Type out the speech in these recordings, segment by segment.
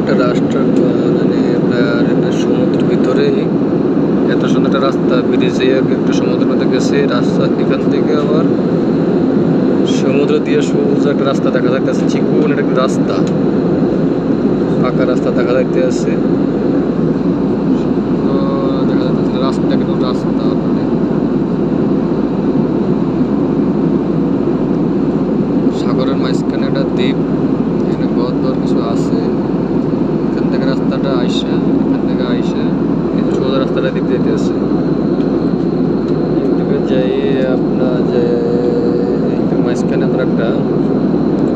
একটা রাস্তা, মানে আপনার সমুদ্রের ভিতরেই এত সুন্দর একটা রাস্তা, ব্রিজে একটা সমুদ্রের মধ্যে গেছে রাস্তা, এখান থেকে আবার সমুদ্র দিয়ে সোজা একটা রাস্তা দেখা যাইতেছে, চিকন একটা রাস্তা, পাকা রাস্তা দেখা যাইতে আছে। দেখা যাচ্ছে রাস্তা কিন্তু রাস্তা সাগরের মাঝখানে একটা দ্বীপ, এখানে ঘর দর কিছু আছে। এখান থেকে রাস্তাটা আইসা, এখান থেকে আইসা এই যে সোজা রাস্তাটা দিক যেতে আছে। এদিকে যাই আপনার যে মাঝখানে আপনার একটা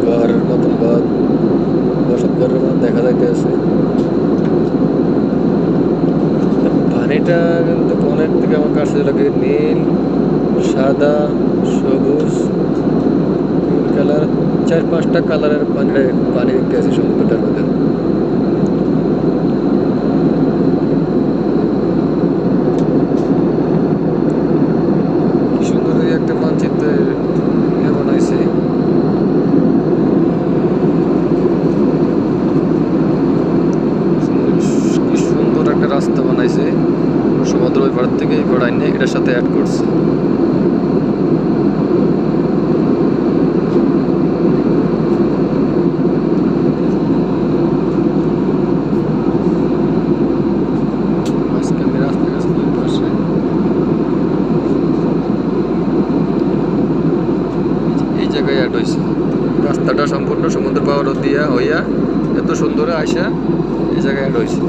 ঘরের মতন, ঘর বসত ঘরের মতন দেখা যাইতে আছে। পানিটা কিন্তু অনেক থেকে আমার কাছে লাগে নীল, সাদা, সবুজ কালার, 4-5টা কালারের পানি দেখতে আছে সমুদ্রটার মধ্যে। কি সুন্দর একটা মানচিত্রের বানাইছে। কি সুন্দর একটা রাস্তা বানাইছে, সমুদ্র ওই পাড় থেকে এই পাড় আইনে এটার সাথে অ্যাড করছে। এই জায়গায় অ্যাড হয়েছে রাস্তাটা, সম্পূর্ণ সমুদ্র পার দিয়া হইয়া এত সুন্দর আইসা এই জায়গায় অ্যাড হয়েছে।